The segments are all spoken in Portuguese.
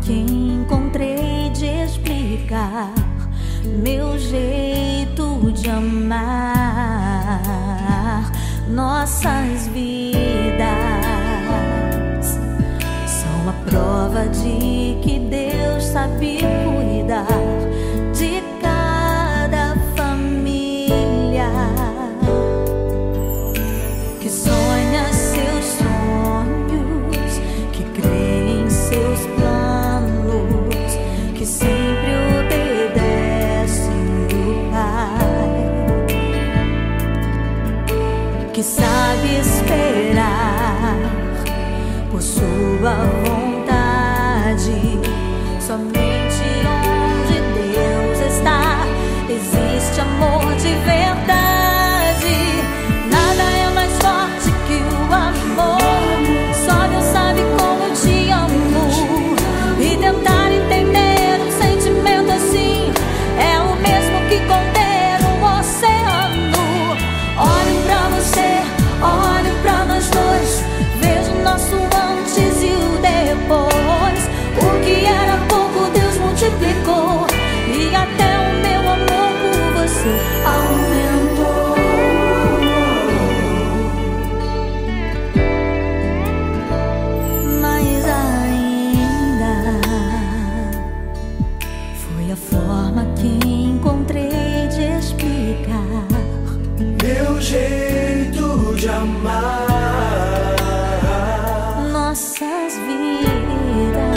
que encontrei de explicar meu jeito de amar. Nossas vidas são a prova de que Deus sabe cuidar de cada família que sonha seus sonhos, que crê em seus planos, que sempre obedece o Pai, que sabe esperar por sua vontade. Somente onde Deus está existe amor de verdade. Nada é mais forte que o amor. Só Deus sabe como eu te amo. E tentar entender um sentimento assim é o mesmo que conter um oceano. Olho pra você, olho pra nós dois, vejo o nosso antes e o depois. O que era pouco Deus multiplicou, e até o meu amor por você aumentou. Mas ainda foi a forma que encontrei de explicar meu jeito de amar. nossas vidas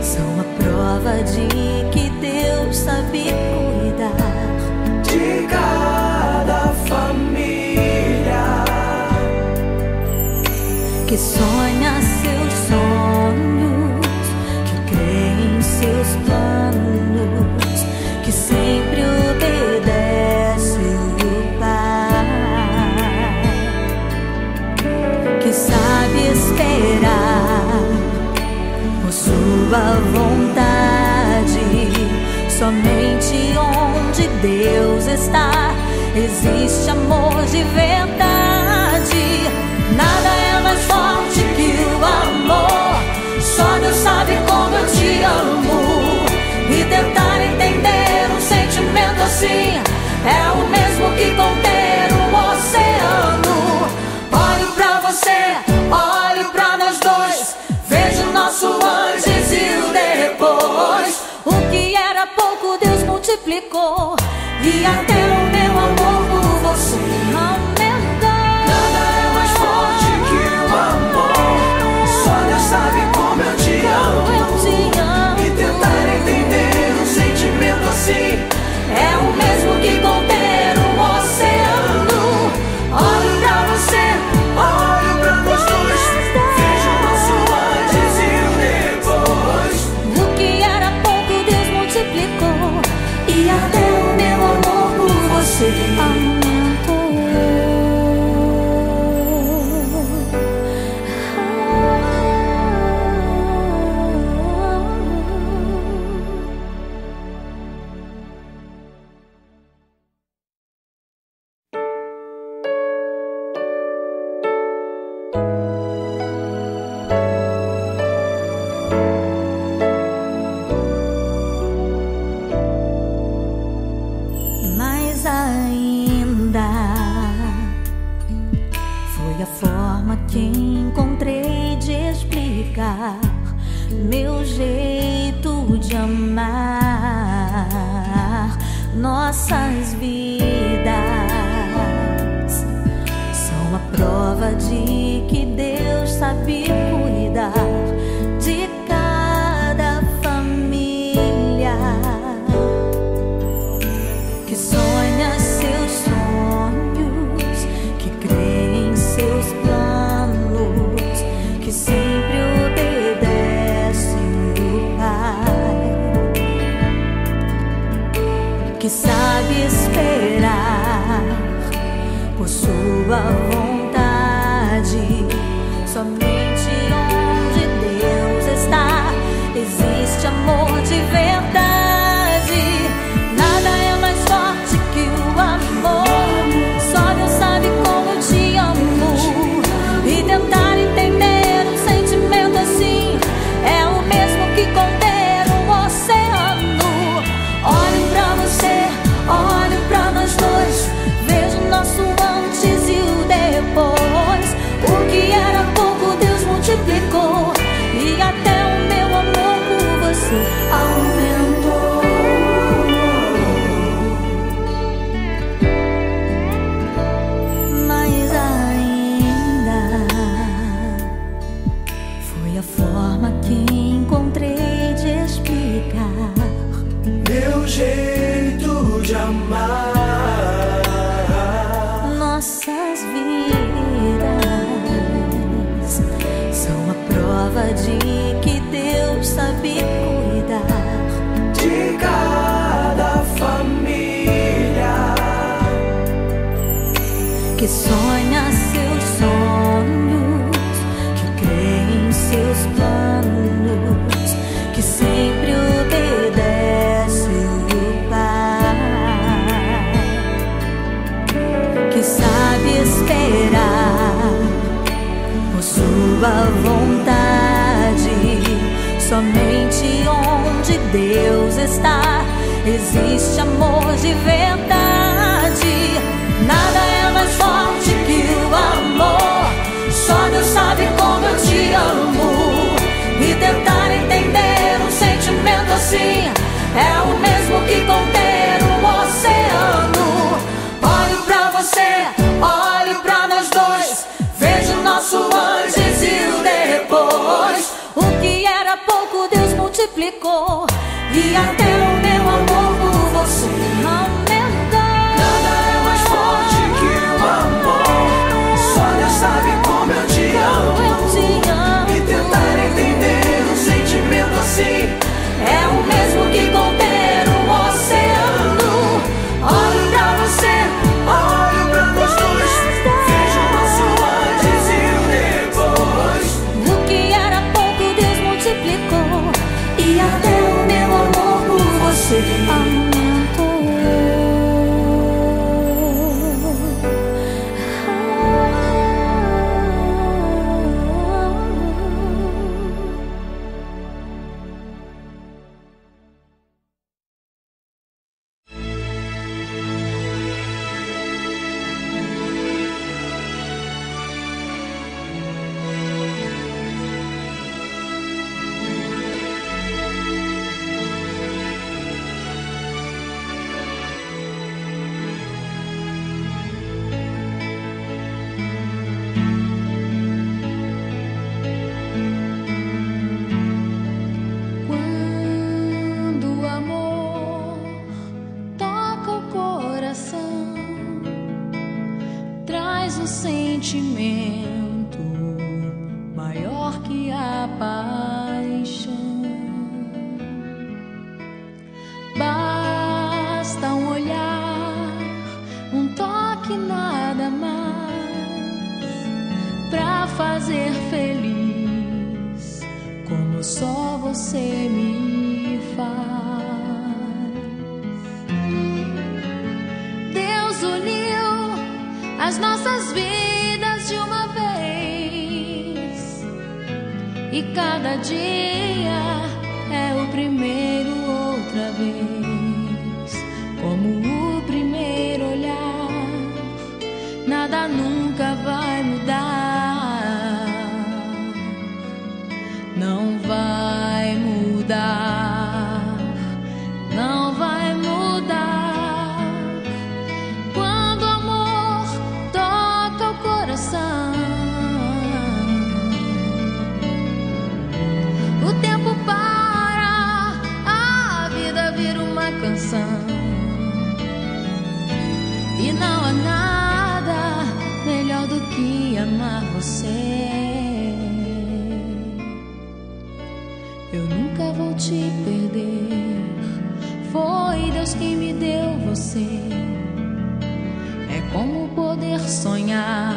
são a prova de que Deus sabe cuidar De cada família que sonha seus sonhos, que crê em seus planos, que sempre obedece o Pai, que sabe esperar por sua vontade. Somente onde Deus está existe amor de verdade. Nada é mais forte que o amor. Só Deus sabe como eu te amo. E tentar entender um sentimento assim é o mesmo que conter um oceano. Olho pra você, olho pra nós dois, vejo o nosso antes e o depois. O que era pouco Deus multiplicou, e até o meu amor por você aumentou. Nada é mais forte que o amor. Só Deus sabe como eu te amo. E tentar entender um sentimento assim É o mesmo que conter um oceano. Olho pra você, olho pra nós dois, vejo o nosso antes e o depois. o que era pouco Deus multiplicou, e até o meu amor por você Mas ainda foi a forma que encontrei de explicar meu jeito de amar. Nossas vidas são a prova de que Deus sabe cuidar de cada família que sonha seus sonhos, que crê em seus planos, que sempre obedece o Pai, que sabe esperar por sua vontade. Somente onde Deus está existe amor de verdade. Nada é mais forte que o amor. Só Deus sabe como eu te amo. E tentar entender um sentimento assim é sabe cuidar de cada família, que sonha seus sonhos, que crê em seus planos, que sempre obedece o Pai, que sabe esperar por sua vontade. Somente onde Deus está existe amor de verdade. Nada é mais forte que o amor. Só Deus sabe como eu te amo. E tentar entender um sentimento assim é o mesmo que conter um oceano. Olho pra você, olho pra nós dois, vejo o nosso antes e o depois. O que era pouco Deus multiplicou, e até o meu amor por você aumentou. Nada é mais forte que o amor. Só Deus sabe como eu te amo. E tentar entender um sentimento assim É o mesmo que conter um oceano. Olho pra você, olho pra nós dois, vejo o nosso antes e o depois. o que era pouco Deus multiplicou, e até o meu amor por você Quando o amor toca o coração, traz um sentimento maior que a paixão. Basta um olhar, um toque, nada mais, pra fazer feliz como só você me faz. Deus uniu as nossas vidas de uma vez, e cada dia é o primeiro outra vez. Como o primeiro olhar, nada nunca vai mudar. Não vai mudar, não vai mudar. Quando o amor toca o coração, o tempo para, a vida vira uma canção. E não há nada melhor do que amar você. Eu nunca vou te perder, foi Deus quem me deu você. É como poder sonhar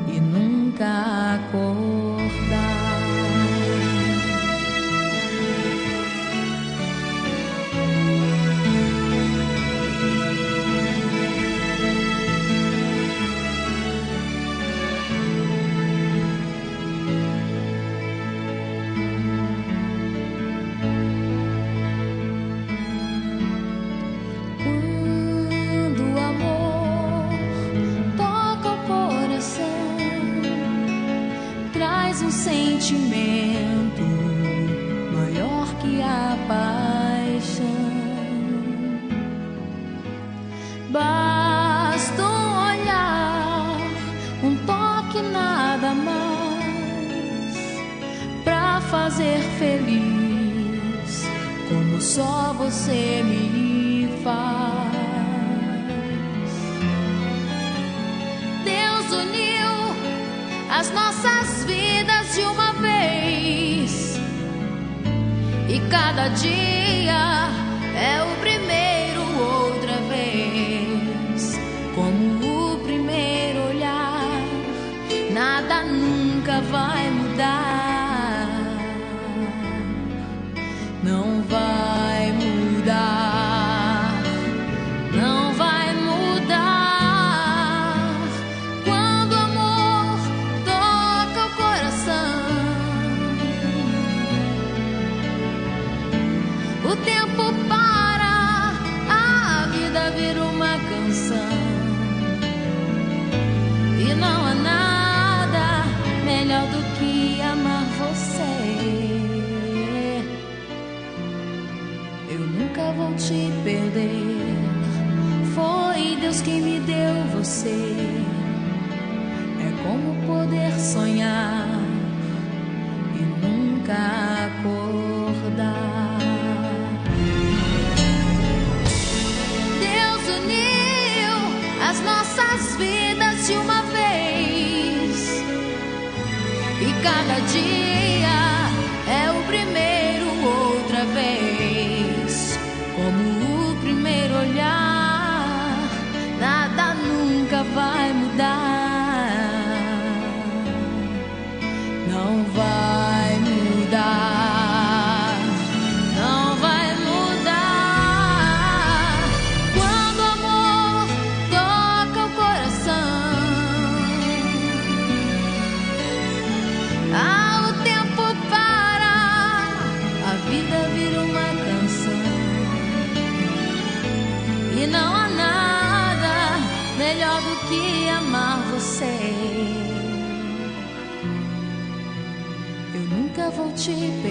e nunca acordar. Quando o amor toca o coração, traz um sentimento maior que a paixão. Basta um olhar, um toque, nada mais, pra fazer feliz como só você me faz. Deus uniu as nossas vidas de uma vez, E cada dia é o primeiro outra vez, como o primeiro olhar. Nada nunca vai mudar, não vai mudar, não vai mudar. Quando o amor toca o coração, o tempo para, a vida vira uma canção. E não há nada melhor do que amar você. Eu nunca vou te perder, foi Deus quem me deu você. É como poder sonhar e nunca acordar. Deus uniu as nossas vidas de uma vez, e cada dia é o primeiro outra vez, como o primeiro olhar. Nada nunca vai mudar, não vai mudar, não vai mudar. Quando o amor toca o coração, o tempo para, a vida vira uma canção. E não há nada melhor do que amar você. Eu nunca vou te perder.